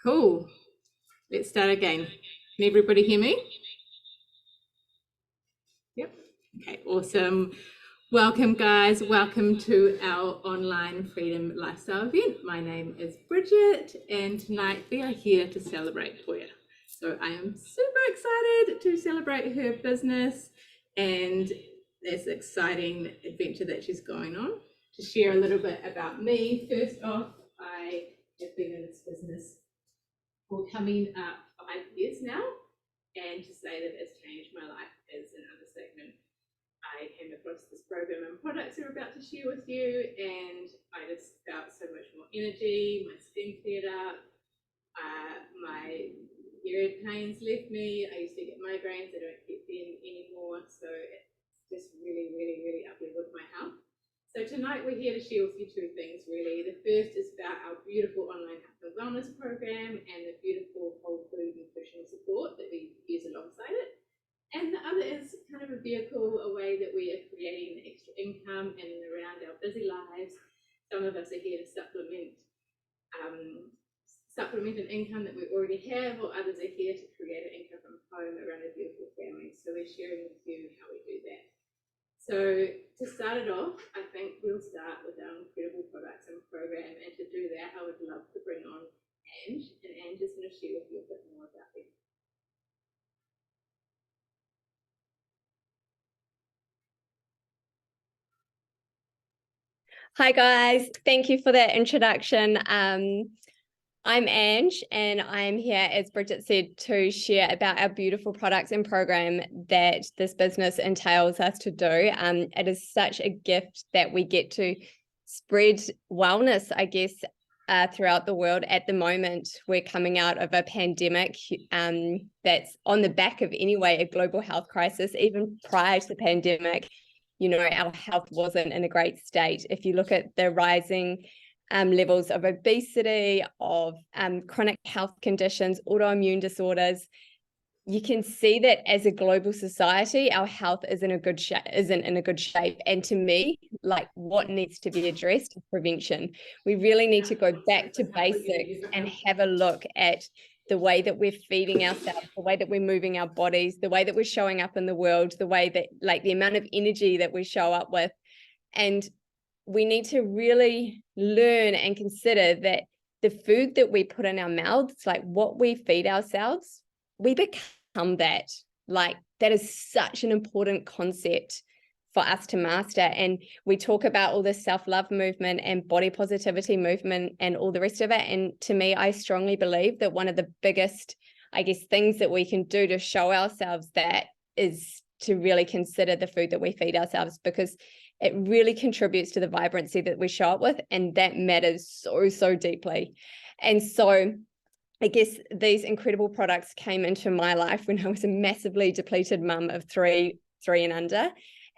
Cool. Let's start again. Can everybody hear me? Yep. Okay, awesome. Welcome, guys. Welcome to our online freedom lifestyle event. My name is Bridget, and tonight we are here to celebrate Toya. So I am super excited to celebrate her business and this exciting adventure that she's going on. To share a little bit about me, first off, I have been in this business for coming up 5 years now, and to say that it's changed my life is an understatement. I came across this program and products I'm about to share with you, and I just felt so much more energy, my skin cleared up, my period pains left me. I used to get migraines, I don't get them anymore, so it's just really, really, really uplifted my health. So tonight we're here to share with you two things really. The first is about our beautiful online health and wellness program and the beautiful whole food nutritional support that we use alongside it. And the other is kind of a vehicle, a way that we are creating extra income in and around our busy lives. Some of us are here to supplement an income that we already have, or others are here to create an income from home around a beautiful family. So we're sharing with you how we do that. So to start it off, I think we'll start with our incredible products and program. And to do that, I would love to bring on Ange, and Ange is going to share with you a bit more about them. Hi guys, thank you for that introduction. I'm Ange, and I'm here, as Bridget said, to share about our beautiful products and program that this business entails us to do. It is such a gift that we get to spread wellness, I guess, throughout the world. At the moment, we're coming out of a pandemic that's on the back of, anyway, a global health crisis. Even prior to the pandemic, our health wasn't in a great state. If you look at the rising levels of obesity, of chronic health conditions, autoimmune disorders, you can see that as a global society, our health isn't in a good shape. And to me, like, what needs to be addressed is prevention. We really need to go back to basics and have a look at the way that we're feeding ourselves, the way that we're moving our bodies, the way that we're showing up in the world, the way that, like, the amount of energy that we show up with. And we need to really learn and consider that the food that we put in our mouths, like what we feed ourselves, we become that. Like, that is such an important concept for us to master. And we talk about all this self-love movement and body positivity movement and all the rest of it. And to me, I strongly believe that one of the biggest, I guess, things that we can do to show ourselves that is to really consider the food that we feed ourselves, because it really contributes to the vibrancy that we show up with, and that matters so, so deeply. And so I guess these incredible products came into my life when I was a massively depleted mum of three and under.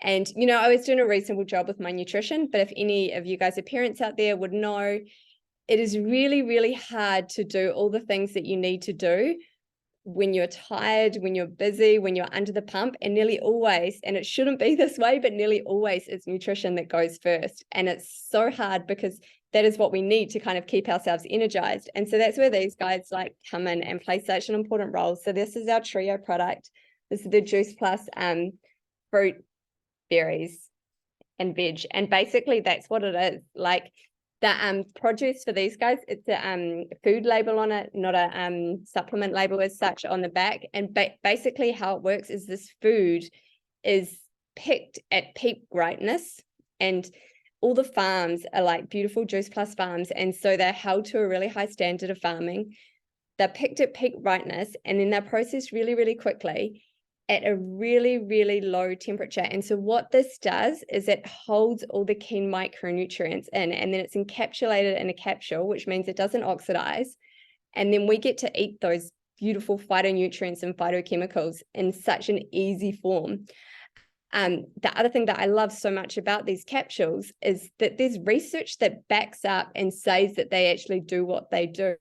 And, I was doing a reasonable job with my nutrition, but if any of you guys are parents out there would know, it is really, really hard to do all the things that you need to do when you're tired, when you're busy, when you're under the pump. And nearly always, and it shouldn't be this way, but nearly always it's nutrition that goes first. And it's so hard because that is what we need to kind of keep ourselves energized. And so that's where these guys like come in and play such an important role. So this is our trio product. This is the Juice Plus fruit, berries and veg. And basically that's what it is. Like, the produce for these guys, it's a food label on it, not a supplement label as such on the back. And basically how it works is this food is picked at peak ripeness, and all the farms are like beautiful Juice Plus farms, and so they're held to a really high standard of farming. They're picked at peak ripeness, and then they're processed really, really quickly at a really, really low temperature. And so what this does is it holds all the key micronutrients in, and then it's encapsulated in a capsule, which means it doesn't oxidize. And then we get to eat those beautiful phytonutrients and phytochemicals in such an easy form. The other thing that I love so much about these capsules is that there's research that backs up and says that they actually do what they do.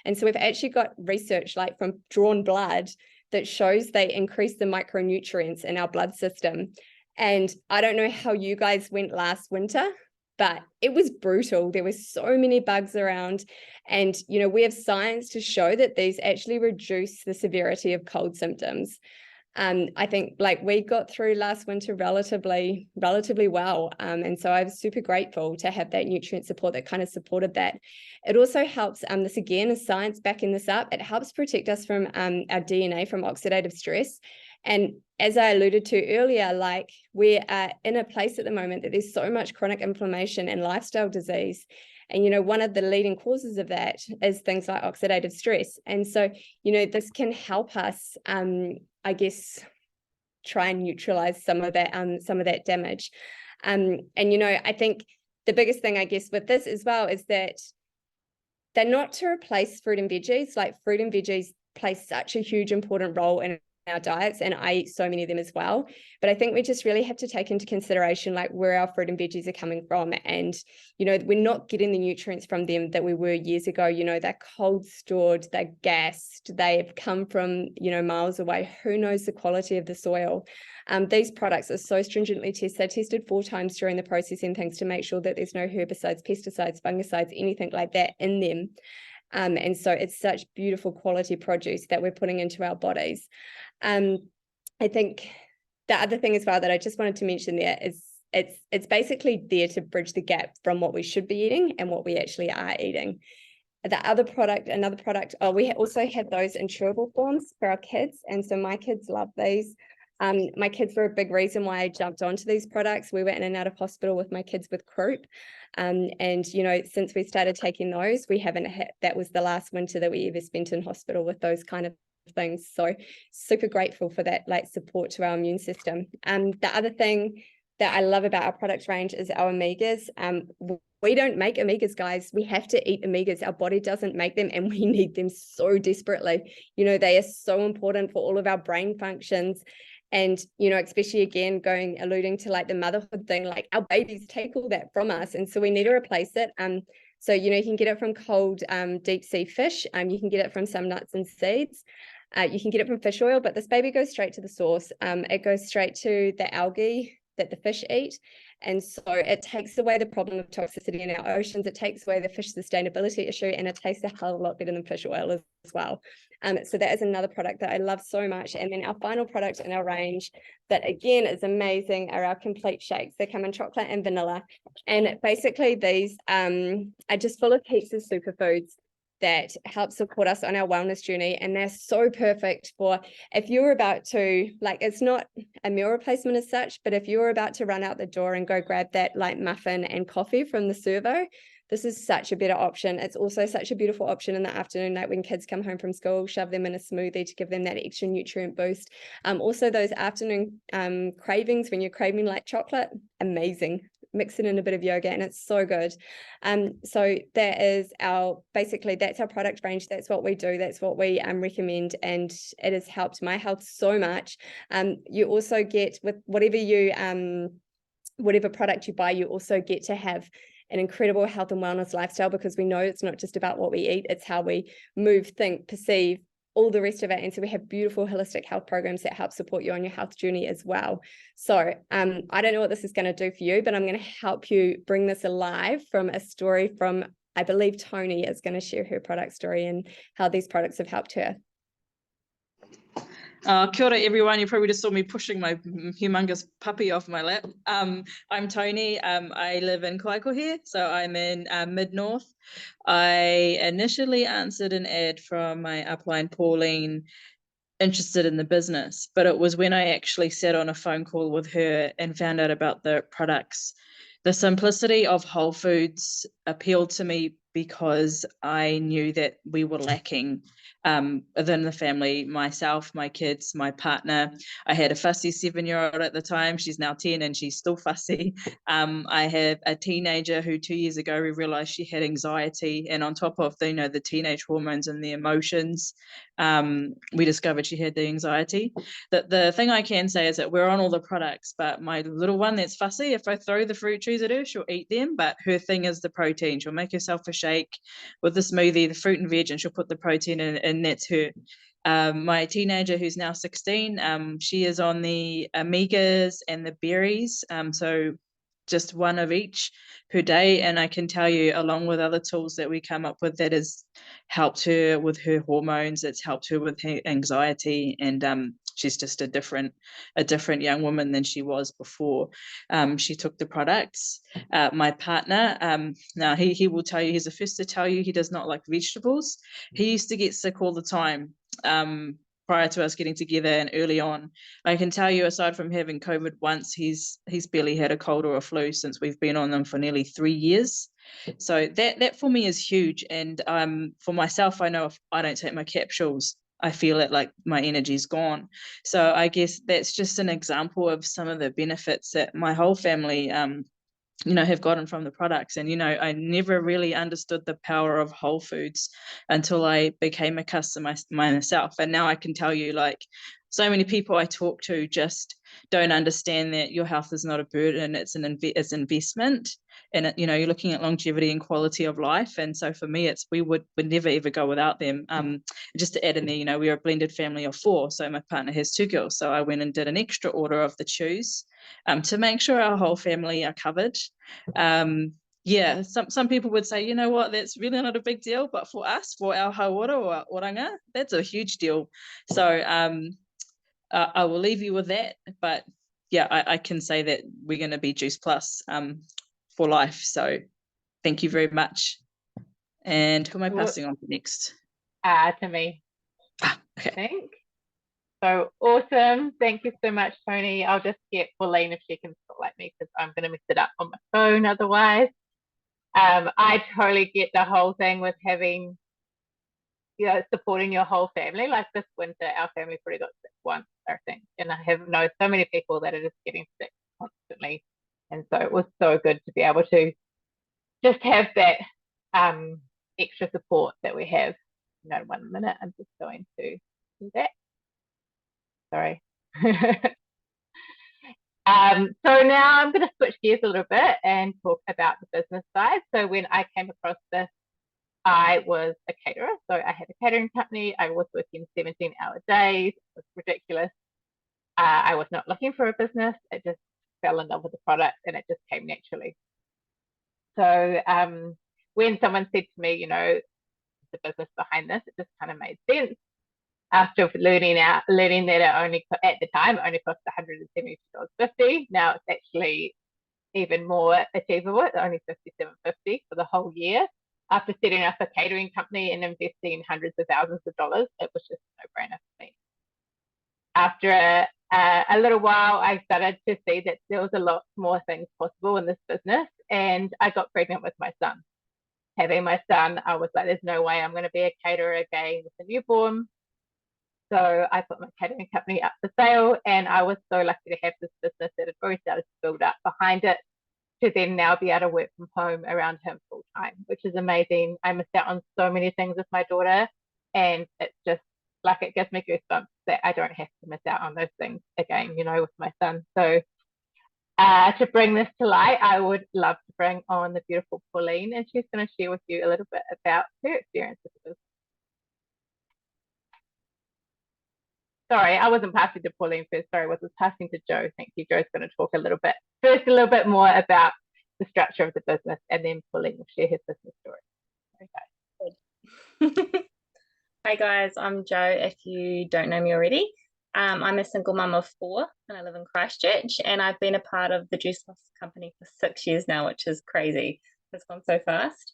And so we've actually got research like from drawn blood that shows they increase the micronutrients in our blood system. And I don't know how you guys went last winter, but it was brutal. There were so many bugs around. And, you know, we have science to show that these actually reduce the severity of cold symptoms. I think like we got through last winter relatively well. And so I was super grateful to have that nutrient support that kind of supported that. It also helps, this again is science backing this up. It helps protect us from our DNA from oxidative stress. And as I alluded to earlier, like we are in a place at the moment that there's so much chronic inflammation and lifestyle disease. And, you know, one of the leading causes of that is things like oxidative stress. And so, you know, this can help us, I guess, try and neutralize some of that damage. And, you know, I think the biggest thing, I guess, with this as well is that they're not to replace fruit and veggies. Like fruit and veggies play such a huge important role in our diets, and I eat so many of them as well. But I think we just really have to take into consideration like where our fruit and veggies are coming from. And, you know, we're not getting the nutrients from them that we were years ago. You know, they're cold stored, they're gassed, they've come from, you know, miles away. Who knows the quality of the soil? These products are so stringently tested. They're tested 4 times during the processing things to make sure that there's no herbicides, pesticides, fungicides, anything like that in them. And so it's such beautiful quality produce that we're putting into our bodies. I think the other thing as well that I just wanted to mention there is it's basically there to bridge the gap from what we should be eating and what we actually are eating. Another product, we also have those in chewable forms for our kids. And so my kids love these. My kids were a big reason why I jumped onto these products. We were in and out of hospital with my kids with croup. And, you know, since we started taking those, we haven't had, that was the last winter that we ever spent in hospital with those kind of things. So super grateful for that, like, support to our immune system. The other thing that I love about our product range is our omegas. We don't make omegas, guys. We have to eat omegas. Our body doesn't make them, and we need them so desperately. You know, they are so important for all of our brain functions. And, you know, especially again, alluding to like the motherhood thing, like our babies take all that from us. And so we need to replace it. So, you know, you can get it from cold deep sea fish. You can get it from some nuts and seeds. You can get it from fish oil, but this baby goes straight to the source. It goes straight to the algae that the fish eat. And so it takes away the problem of toxicity in our oceans. It takes away the fish sustainability issue, and it tastes a hell of a lot better than fish oil as well. So that is another product that I love so much. And then our final product in our range that again is amazing are our complete shakes. They come in chocolate and vanilla. And basically these are just full of heaps of superfoods that help support us on our wellness journey. And they're so perfect for if you're about to, like, it's not a meal replacement as such, but if you're about to run out the door and go grab that like muffin and coffee from the servo, this is such a better option. It's also such a beautiful option in the afternoon, like when kids come home from school, shove them in a smoothie to give them that extra nutrient boost. Also those afternoon cravings when you're craving like chocolate, amazing. Mix it in a bit of yogurt and it's so good. So that is that's our product range. That's what we do. That's what we recommend, and it has helped my health so much. You also get with whatever product you buy, you also get to have an incredible health and wellness lifestyle, because we know it's not just about what we eat, it's how we move, think, perceive, all the rest of it. And so we have beautiful holistic health programs that help support you on your health journey as well. So I don't know what this is going to do for you, but I'm going to help you bring this alive from a story from, I believe Tony is going to share her product story and how these products have helped her. Kia ora, everyone. You probably just saw me pushing my humongous puppy off my lap. I'm Tony. I live in Kaikohe, so I'm in mid-north. I initially answered an ad from my upline, Pauline, interested in the business, but it was when I actually sat on a phone call with her and found out about the products. The simplicity of whole foods appealed to me because I knew that we were lacking within the family, myself, my kids, my partner. I had a fussy 7-year-old at the time. She's now 10 and she's still fussy. I have a teenager who 2 years ago we realized she had anxiety, and on top of the teenage hormones and the emotions, we discovered she had the anxiety. The thing I can say is that we're on all the products, but my little one that's fussy, if I throw the fruit trees at her, she'll eat them, but her thing is the protein. She'll make herself a shake with the smoothie, the fruit and veg, and she'll put the protein in, and that's her. My teenager, who's now 16, she is on the omegas and the berries. So just one of each per day. And I can tell you, along with other tools that we come up with, that has helped her with her hormones, it's helped her with her anxiety, and she's just a different young woman than she was before she took the products. My partner, now he will tell you, he's the first to tell you he does not like vegetables. He used to get sick all the time prior to us getting together and early on. I can tell you, aside from having COVID once, he's barely had a cold or a flu since we've been on them for nearly 3 years. So that for me is huge. And for myself, I know if I don't take my capsules, I feel it like my energy's gone. So I guess that's just an example of some of the benefits that my whole family have gotten from the products. And I never really understood the power of whole foods until I became a customer myself. And now I can tell you, like, so many people I talk to just don't understand that your health is not a burden, it's it's investment. And you're looking at longevity and quality of life. And so for me, we would never ever go without them. Just to add in there, we're a blended family of 4, so my partner has 2 girls, so I went and did an extra order of the chews to make sure our whole family are covered. Yeah, some people would say, you know what, that's really not a big deal, but for us, for our hauora or our oranga, that's a huge deal. So I will leave you with that. But yeah, I can say that we're going to be Juice Plus for life. So thank you very much. And who am I passing on to next? To me. Okay. I think. So awesome. Thank you so much, Tony. I'll just get Pauline if she can spotlight me, because I'm going to mix it up on my phone otherwise. I totally get the whole thing with having, supporting your whole family. Like this winter, our family pretty got sick once, I think. And I have known so many people that are just getting sick constantly. And so it was so good to be able to just have that extra support that we have. 1 minute, I'm just going to do that. Sorry. So now I'm going to switch gears a little bit and talk about the business side. So when I came across this, I was a caterer. So I had a catering company. I was working 17-hour days. It was ridiculous. I was not looking for a business. I just fell in love with the product and it just came naturally. So when someone said to me, the business behind this, it just kind of made sense. After learning that it only, at the time, it only cost $172.50. Now it's actually even more achievable. It's only $57.50 for the whole year. After setting up a catering company and investing in hundreds of thousands of dollars, it was just a no-brainer for me. After a little while, I started to see that there was a lot more things possible in this business, and I got pregnant with my son. Having my son, I was like, there's no way I'm going to be a caterer again with a newborn. So I put my catering company up for sale, and I was so lucky to have this business that had already started to build up behind it, to then now be able to work from home around him full time, which is amazing. I missed out on so many things with my daughter, and it's just like, it gives me goosebumps that I don't have to miss out on those things again, with my son. So to bring this to light, I would love to bring on the beautiful Pauline, and she's going to share with you a little bit about her experience with the business. Sorry, I wasn't passing to Pauline first. Sorry, I was passing to Jo. Thank you. Jo's going to talk a little bit more about the structure of the business, and then Pauline will share her business story. Okay. Hi guys, I'm Jo, if you don't know me already. I'm a single mum of 4 and I live in Christchurch, and I've been a part of the Juice Plus company for 6 years now, which is crazy. It's gone so fast.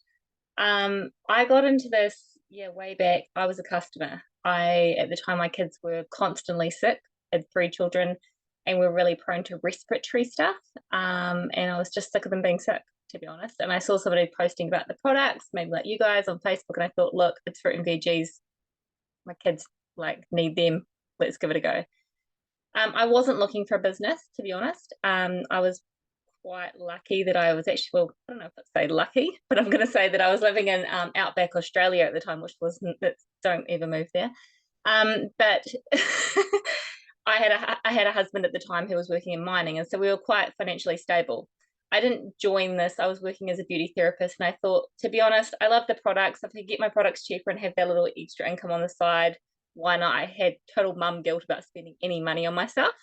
I got into this way back. I was a customer. At the time, my kids were constantly sick. I had 3 children and were really prone to respiratory stuff. And I was just sick of them being sick, to be honest. And I saw somebody posting about the products, maybe like you guys on Facebook, and I thought, look, it's fruit and veggies. My kids need them. Let's give it a go. I wasn't looking for a business, to be honest. I was quite lucky that I was actually, well, I don't know if I'd say lucky, but I'm going to say that I was living in outback Australia at the time, which wasn't, don't ever move there. But I had a husband at the time who was working in mining, and so we were quite financially stable. I didn't join this. I was working as a beauty therapist, and I thought, to be honest, I love the products. If I could get my products cheaper and have that little extra income on the side, why not? I had total mum guilt about spending any money on myself.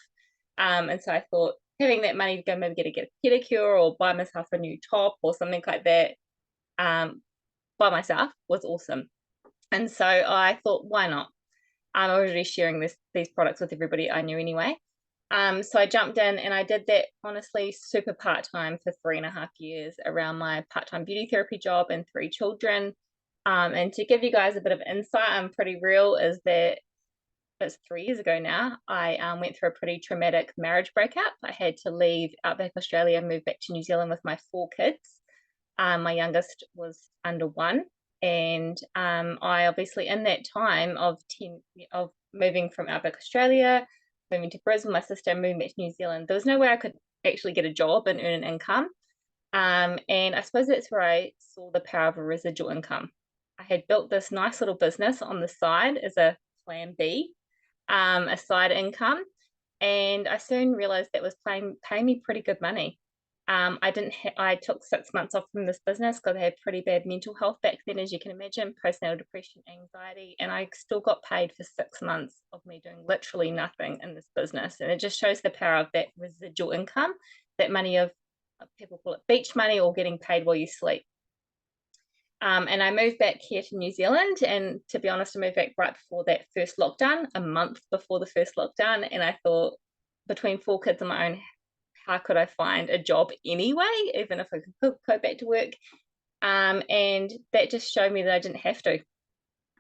And so I thought, having that money to go maybe get a pedicure or buy myself a new top or something like that by myself was awesome. And so I thought, why not? I'm already sharing these products with everybody I knew anyway. So I jumped in and I did that honestly super part-time for 3.5 years around my part-time beauty therapy job and 3 children. And to give you guys a bit of insight, I'm pretty real, is that it's 3 years ago now. I went through a pretty traumatic marriage breakup. I had to leave Outback Australia and move back to New Zealand with my 4 kids. My youngest was under 1. And I obviously, in that time of moving from Outback Australia, moving to Brisbane, my sister moving back to New Zealand, there was no way I could actually get a job and earn an income. And I suppose that's where I saw the power of a residual income. I had built this nice little business on the side as a plan B, a side income, and I soon realized that was paying me pretty good money. I took 6 months off from this business because I had pretty bad mental health back then, as you can imagine, postnatal depression, anxiety, and I still got paid for 6 months of me doing literally nothing in this business. And it just shows the power of that residual income, that money of, people call it beach money, or getting paid while you sleep. And I moved back here to New Zealand, and to be honest, I moved back right before that first lockdown, a month before the first lockdown, and I thought, between 4 kids of my own, how could I find a job anyway, even if I could go back to work? And that just showed me that I didn't have to.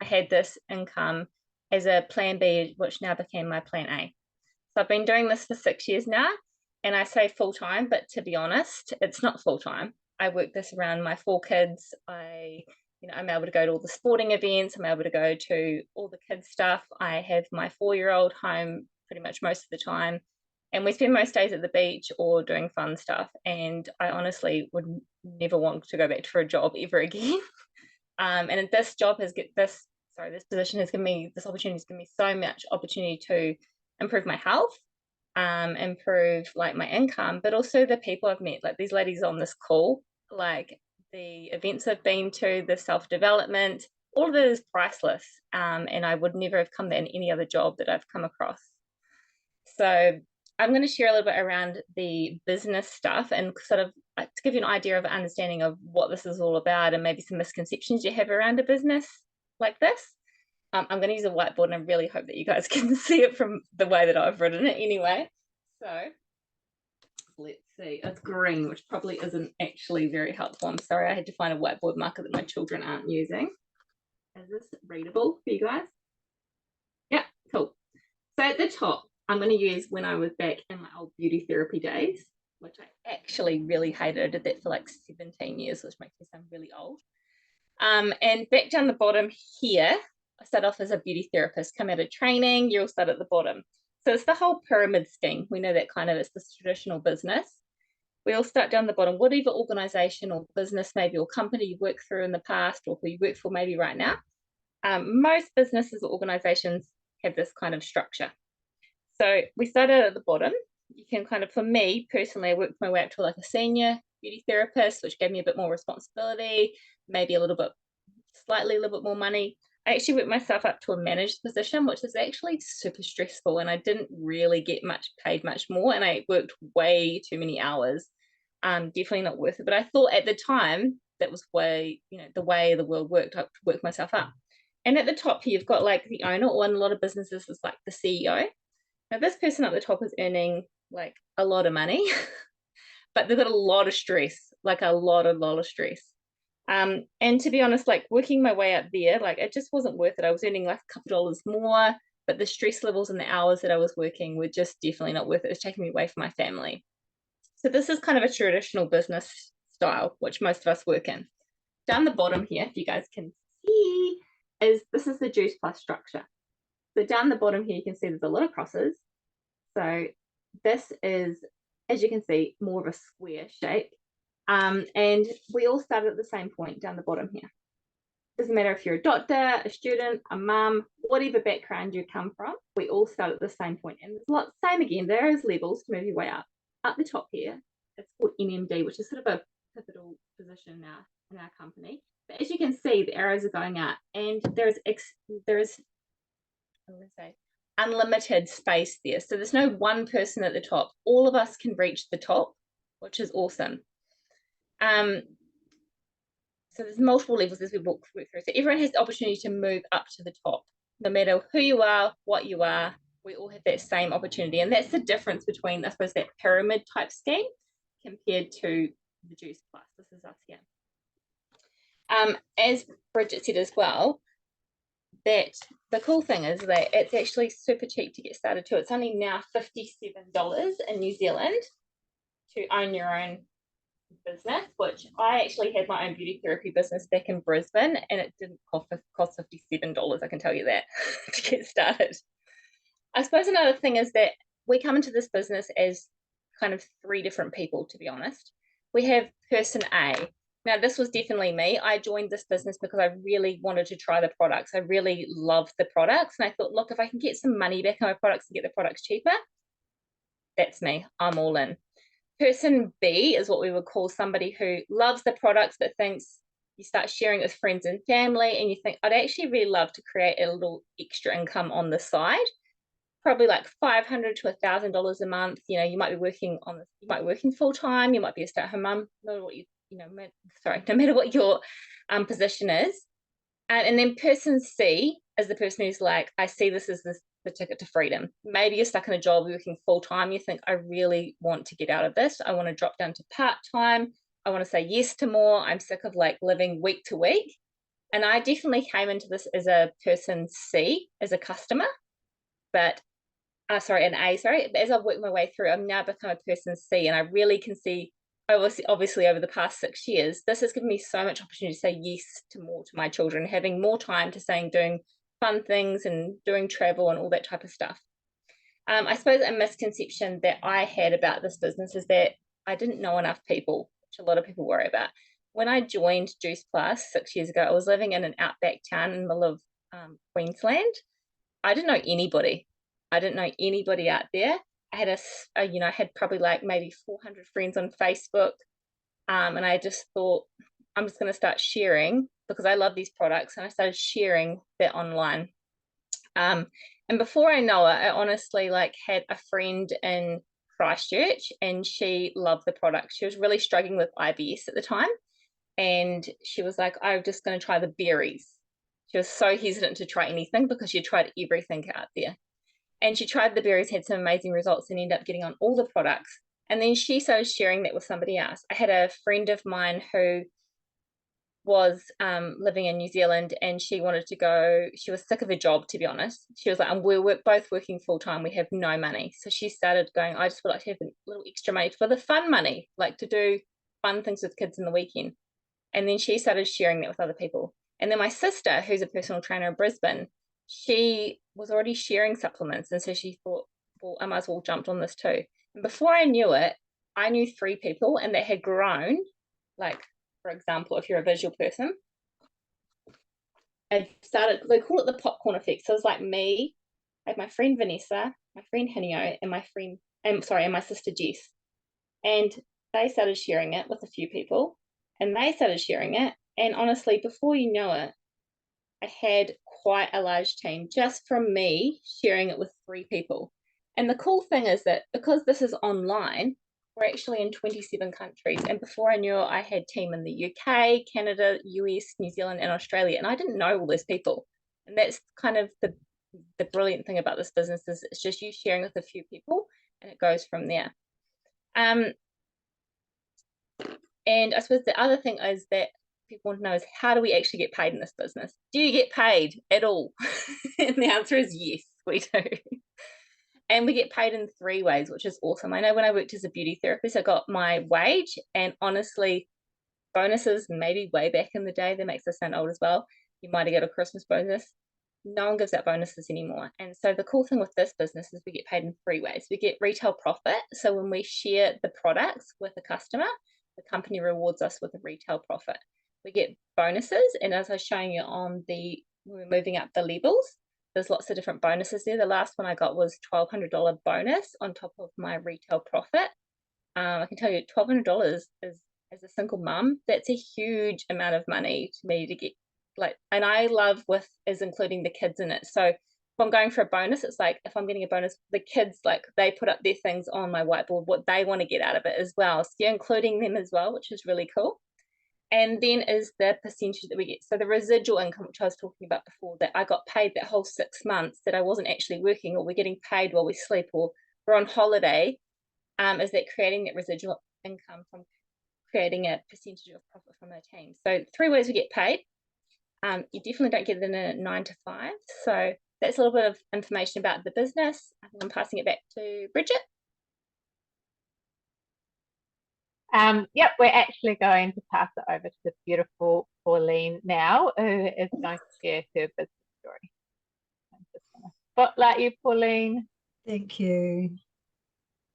I had this income as a plan B, which now became my plan A. So I've been doing this for 6 years now, and I say full-time, but to be honest, it's not full-time. I work this around my 4 kids. I'm able to go to all the sporting events. I'm able to go to all the kids' stuff. I have my 4-year-old home pretty much most of the time. And we spend most days at the beach or doing fun stuff. And I honestly would never want to go back for a job ever again. And this position has given me, this opportunity has given me so much opportunity to improve my health, improve like my income, but also the people I've met, like these ladies on this call, like the events I've been to, the self-development, all of it is priceless. And I would never have come there in any other job that I've come across. So I'm going to share a little bit around the business stuff and sort of to give you an idea of understanding of what this is all about and maybe some misconceptions you have around a business like this. I'm going to use a whiteboard, and I really hope that you guys can see it from the way that I've written it anyway. So let's see, it's green, which probably isn't actually very helpful. I'm sorry, I had to find a whiteboard marker that my children aren't using. Is this readable for you guys? Yeah, cool. So at the top, I'm going to use when I was back in my old beauty therapy days, which I actually really hated. I did that for like 17 years, which makes me sound really old. And back down the bottom here, I start off as a beauty therapist, come out of training, you'll start at the bottom. So it's the whole pyramid scheme. We know that kind of it's this traditional business. We all start down the bottom, whatever organization or business, maybe or company you worked through in the past or who you work for maybe right now. Most businesses or organizations have this kind of structure. So we started at the bottom. You can kind of, for me personally, I worked my way up to like a senior beauty therapist, which gave me a bit more responsibility, maybe a little bit more money. I actually worked myself up to a managed position, which is actually super stressful, and I didn't really get paid much more, and I worked way too many hours. Definitely not worth it. But I thought at the time that was the way the world worked. I worked myself up. And at the top here, you've got like the owner, or in a lot of businesses, it's like the CEO. Now, this person at the top is earning like a lot of money, but they've got a lot of stress, like a lot of stress. And to be honest, like working my way up there, like it just wasn't worth it. I was earning like a couple dollars more, but the stress levels and the hours that I was working were just definitely not worth it. It was taking me away from my family. So this is kind of a traditional business style, which most of us work in. Down the bottom here, if you guys can see, this is the Juice Plus structure. So down the bottom here, you can see there's a lot of crosses. So this is, as you can see, more of a square shape. And we all start at the same point down the bottom here. Doesn't matter if you're a doctor, a student, a mum, whatever background you come from, we all start at the same point. And there's a lot, same again, there is levels to move your way up. Up the top here, it's called NMD, which is sort of a pivotal position now in our company. But as you can see, the arrows are going up, and there's unlimited space there. So there's no one person at the top. All of us can reach the top, which is awesome. So there's multiple levels as we walk through. So everyone has the opportunity to move up to the top, no matter who you are, what you are. We all have that same opportunity, and that's the difference between, I suppose, that pyramid type scheme compared to the Juice Plus. This is us here. As Bridget said as well, that the cool thing is that it's actually super cheap to get started too. It's only now $57 in New Zealand to own your own business, which I actually had my own beauty therapy business back in Brisbane, and it didn't cost $57, I can tell you that, to get started. I suppose another thing is that we come into this business as kind of three different people, to be honest. We have person A. Now, this was definitely me. I joined this business because I really wanted to try the products. I really loved the products, and I thought, look, if I can get some money back on my products and get the products cheaper, that's me. I'm all in. Person B is what we would call somebody who loves the products but thinks, you start sharing it with friends and family, and you think, I'd actually really love to create a little extra income on the side, probably like $500 to $1,000 a month. You know, you might be working on this, you might be working full time, you might be a stay-at-home mum, no matter what no matter what your position is. And then person C is the person who's like, I see this as the ticket to freedom. Maybe you're stuck in a job, working full time. You think, I really want to get out of this. I want to drop down to part time. I want to say yes to more. I'm sick of like living week to week. And I definitely came into this as a person C, as a customer, but as I've worked my way through, I've now become a person C, and I really can see, obviously over the past 6 years, this has given me so much opportunity to say yes to more to my children, having more time to saying, doing fun things and doing travel and all that type of stuff. I suppose a misconception that I had about this business is that I didn't know enough people, which a lot of people worry about. When I joined Juice Plus 6 years ago, I was living in an outback town in the middle of Queensland. I didn't know anybody. I didn't know anybody out there. I had I had probably like maybe 400 friends on Facebook. And I just thought, I'm just going to start sharing because I love these products. And I started sharing that online. And before I know it, I honestly like had a friend in Christchurch, and she loved the product. She was really struggling with IBS at the time. And she was like, I'm just going to try the berries. She was so hesitant to try anything because she tried everything out there. And she tried the berries, had some amazing results, and ended up getting on all the products. And then she started sharing that with somebody else. I had a friend of mine who was living in New Zealand, and she wanted to go. She was sick of her job, to be honest. She was like, and we're both working full time. We have no money. So she started going, I just would like to have a little extra money for the fun money, like to do fun things with kids in the weekend. And then she started sharing that with other people. And then my sister, who's a personal trainer in Brisbane, she was already sharing supplements. And so she thought, well, I might as well jump on this too. And before I knew it, I knew 3 people, and they had grown. Like, for example, if you're a visual person, and started, they call it the popcorn effect. So it's like me, I had my friend Vanessa, my friend Hinio, and my sister Jess. And they started sharing it with a few people, and they started sharing it. And honestly, before you know it, I had quite a large team just from me sharing it with 3 people. And the cool thing is that because this is online, we're actually in 27 countries. And before I knew it, I had team in the UK, Canada, US, New Zealand, and Australia. And I didn't know all those people. And that's kind of the brilliant thing about this business is it's just you sharing with a few people, and it goes from there. And I suppose the other thing is that people want to know is, how do we actually get paid in this business? Do you get paid at all? And the answer is yes, we do. And we get paid in 3 ways, which is awesome. I know when I worked as a beauty therapist, I got my wage, and honestly, bonuses maybe way back in the day, that makes us sound old as well. You might have got a Christmas bonus. No one gives out bonuses anymore. And so the cool thing with this business is we get paid in 3 ways. We get retail profit. So when we share the products with a customer, the company rewards us with a retail profit. We get bonuses, and as I was showing you on when we're moving up the levels, there's lots of different bonuses there. The last one I got was $1,200 bonus on top of my retail profit. I can tell you $1,200 is, as a single mum, that's a huge amount of money to me to get, like, and I love is including the kids in it. So I'm going for a bonus, it's like if I'm getting a bonus, the kids, like, they put up their things on my whiteboard, what they want to get out of it as well. So you're including them as well, which is really cool. And then is the percentage that we get. So the residual income, which I was talking about before, that I got paid that whole 6 months that I wasn't actually working, or we're getting paid while we sleep, or we're on holiday, is that creating that residual income from creating a percentage of profit from our team. So 3 ways we get paid. You definitely don't get it in a 9 to 5. So that's a little bit of information about the business. I think I'm passing it back to Bridget. Yep, we're actually going to pass it over to the beautiful Pauline now, who is going to share her business story. I'm just going to spotlight you, Pauline. Thank you.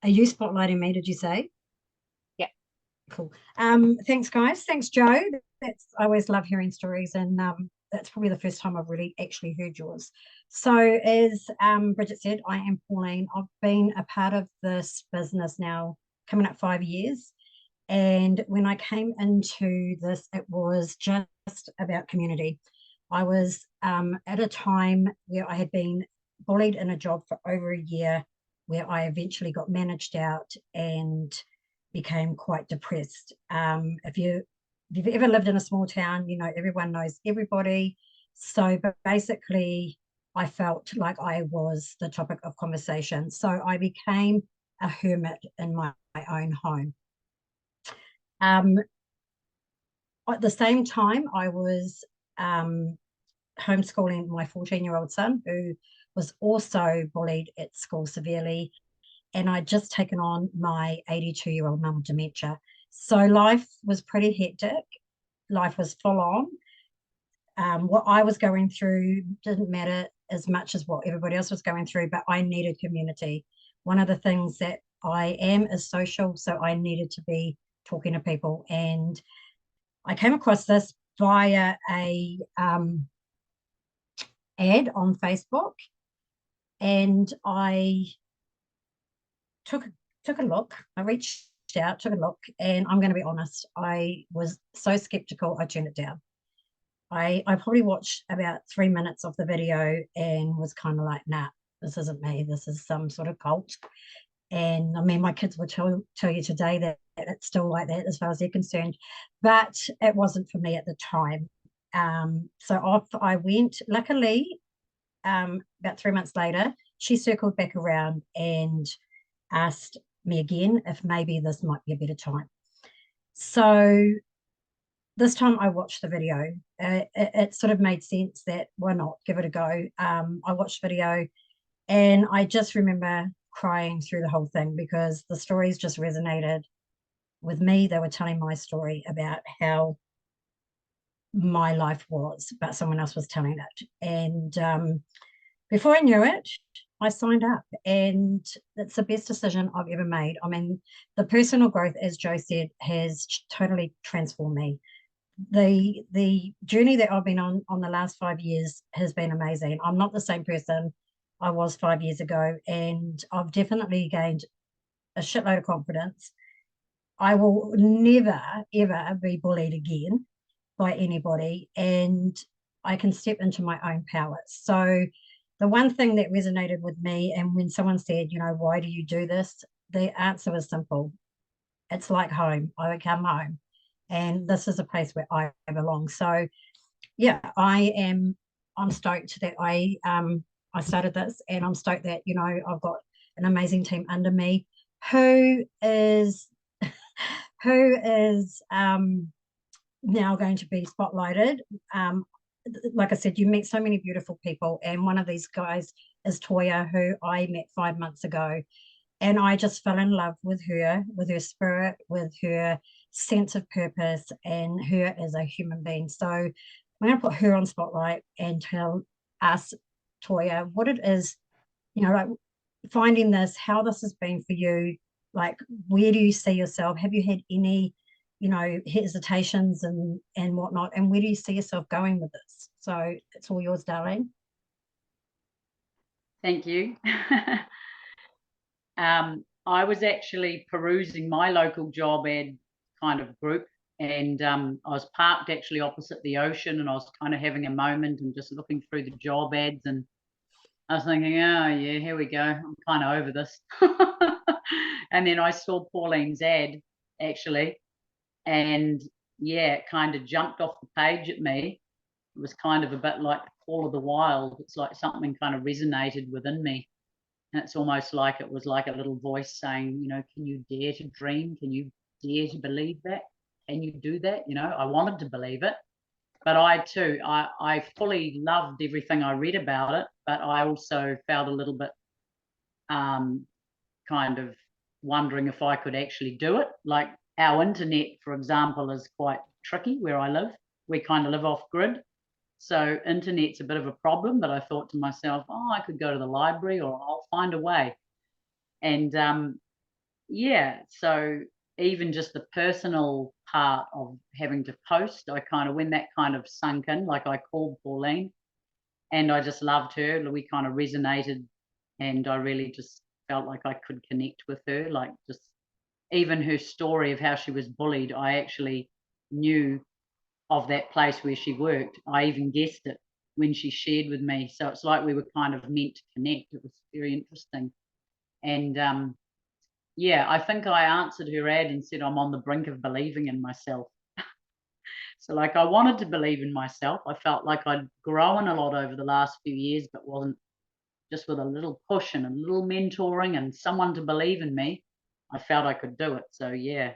Are you spotlighting me, did you say? Yeah. Cool. Thanks, guys. Thanks, Joe. I always love hearing stories, and that's probably the first time I've really actually heard yours. So as Bridget said, I am Pauline. I've been a part of this business now coming up 5 years. And when I came into this, it was just about community. I was at a time where I had been bullied in a job for over a year, where I eventually got managed out and became quite depressed. If you've ever lived in a small town, you know everyone knows everybody. So but basically, I felt like I was the topic of conversation. So I became a hermit in my own home. At the same time, I was homeschooling my 14-year-old son, who was also bullied at school severely. And I'd just taken on my 82-year-old mum with dementia. So life was pretty hectic. Life was full on. What I was going through didn't matter as much as what everybody else was going through, but I needed community. One of the things that I am is social, so I needed to be talking to people. And I came across this via a ad on Facebook, and I took a look. I reached out, took a look, and I'm going to be honest, I was so skeptical, I turned it down. I probably watched about 3 minutes of the video and was kind of like, nah, this isn't me. This is some sort of cult. And I mean, my kids will tell you today that it's still like that as far as they're concerned, but it wasn't for me at the time. So off I went. Luckily, about 3 months later, she circled back around and asked me again if maybe this might be a better time. So this time I watched the video. It sort of made sense that why not give it a go. I watched the video, and I just remember crying through the whole thing because the stories just resonated with me. They were telling my story about how my life was, but someone else was telling it. And before I knew it, I signed up, and it's the best decision I've ever made. I mean, the personal growth, as Joe said, has totally transformed me. The journey that I've been on the last 5 years has been amazing. I'm not the same person I was 5 years ago, and I've definitely gained a shitload of confidence. I will never, ever be bullied again by anybody, and I can step into my own power. So the one thing that resonated with me, and when someone said, you know, why do you do this? The answer was simple. It's like home. I come home, and this is a place where I belong. So yeah, I'm stoked that I started this, and I'm stoked that, you know, I've got an amazing team under me who is now going to be spotlighted. Like I said, you meet so many beautiful people, and one of these guys is Toya, who I met 5 months ago, and I just fell in love with her spirit, with her sense of purpose, and her as a human being. So I'm going to put her on spotlight and tell us, Toya, what it is, you know, like finding this, how this has been for you. Like, where do you see yourself? Have you had any, you know, hesitations and whatnot? And where do you see yourself going with this? So it's all yours, darling. Thank you. I was actually perusing my local job ad kind of group, and I was parked actually opposite the ocean, and I was kind of having a moment and just looking through the job ads, and I was thinking, oh yeah, here we go. I'm kind of over this. And then I saw Pauline's ad actually, and yeah, it kind of jumped off the page at me. It was kind of a bit like the Call of the Wild. It's like something kind of resonated within me. And it's almost like it was like a little voice saying, you know, can you dare to dream? Can you dare to believe that? Can you do that? You know, I wanted to believe it. But I too, I fully loved everything I read about it, but I also felt a little bit um, kind of wondering if I could actually do it. Like our internet, for example, is quite tricky where I live. We kind of live off grid. So internet's a bit of a problem, but I thought to myself, oh, I could go to the library or I'll find a way. And yeah, so even just the personal part of having to post, I kind of, when that kind of sunk in, like I called Pauline and I just loved her. We kind of resonated and I really just felt like I could connect with her. Like just even her story of how she was bullied, I actually knew of that place where she worked. I even guessed it when she shared with me. So it's like we were kind of meant to connect. It was very interesting. And yeah, I think I answered her ad and said, I'm on the brink of believing in myself. So, like, I wanted to believe in myself. I felt like I'd grown a lot over the last few years, but wasn't just with a little push and a little mentoring and someone to believe in me. I felt I could do it. So, yeah,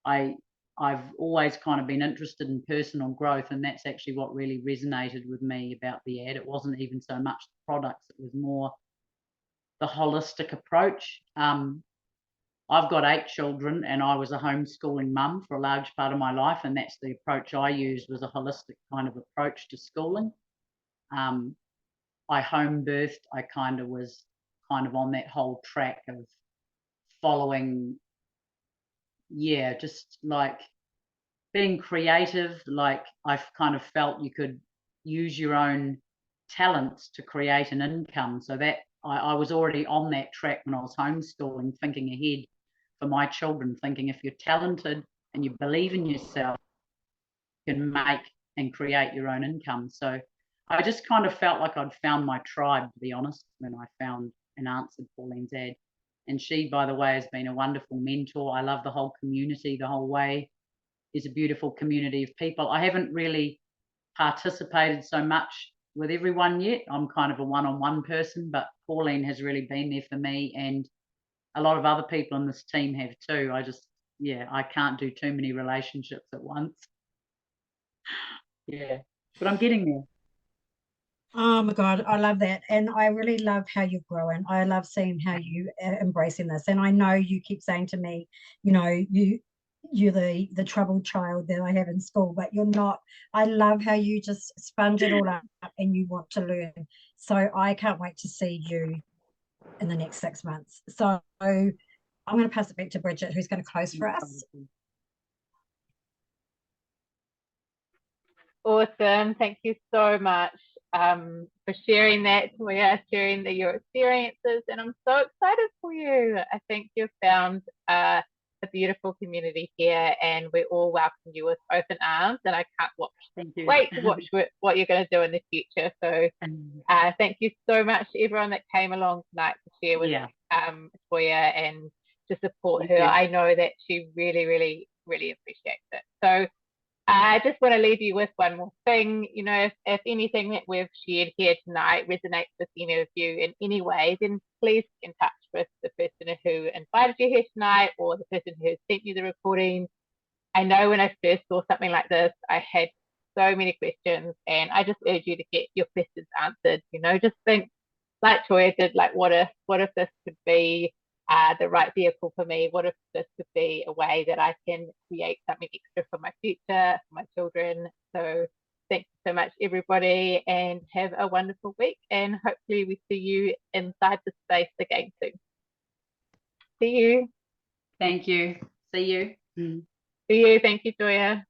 I, I've always kind of been interested in personal growth, and that's actually what really resonated with me about the ad. It wasn't even so much the products, it was more the holistic approach. I've got 8 children and I was a homeschooling mum for a large part of my life, and that's the approach I used, was a holistic kind of approach to schooling. I home birthed. I kind of was kind of on that whole track of following, yeah, just like being creative. Like I've kind of felt you could use your own talents to create an income. So that I was already on that track when I was homeschooling, thinking ahead for my children, thinking if you're talented and you believe in yourself, you can make and create your own income. So I just kind of felt like I'd found my tribe, to be honest, when I found and answered Pauline's ad. And she, by the way, has been a wonderful mentor. I love the whole community, the whole way. There's a beautiful community of people. I haven't really participated so much with everyone yet. I'm kind of a one-on-one person, but Pauline has really been there for me, and a lot of other people in this team have too. Yeah, I can't do too many relationships at once. Yeah, but I'm getting there. Oh my God, I love that. And I really love how you're growing. I love seeing how you embracing this. And I know you keep saying to me, you know, you're the troubled child that I have in school, but you're not. I love how you just sponge it all up and you want to learn. So I can't wait to see you in the next 6 months. So I'm going to pass it back to Bridget, who's going to close for us. Awesome. Thank you so much for sharing that, Toya, sharing your experiences. And I'm so excited for you. I think you've found a beautiful community here, and we all welcome you with open arms. And I can't wait to watch what you're going to do in the future. So thank you so much to everyone that came along tonight to share with Toya and to support her. I know that she really, really, really appreciates it. So I just want to leave you with one more thing. You know, if anything that we've shared here tonight resonates with any of you in any way, then please get in touch with the person who invited you here tonight or the person who sent you the recording. I know when I first saw something like this, I had so many questions, and I just urge you to get your questions answered. You know, just think like Toya did, like what if this could be the right vehicle for me? What if this could be a way that I can create something extra for my future, for my children? So thank you so much, everybody, and have a wonderful week. And hopefully we see you inside the space again soon. See you. Thank you. See you. See you. Thank you, Toya.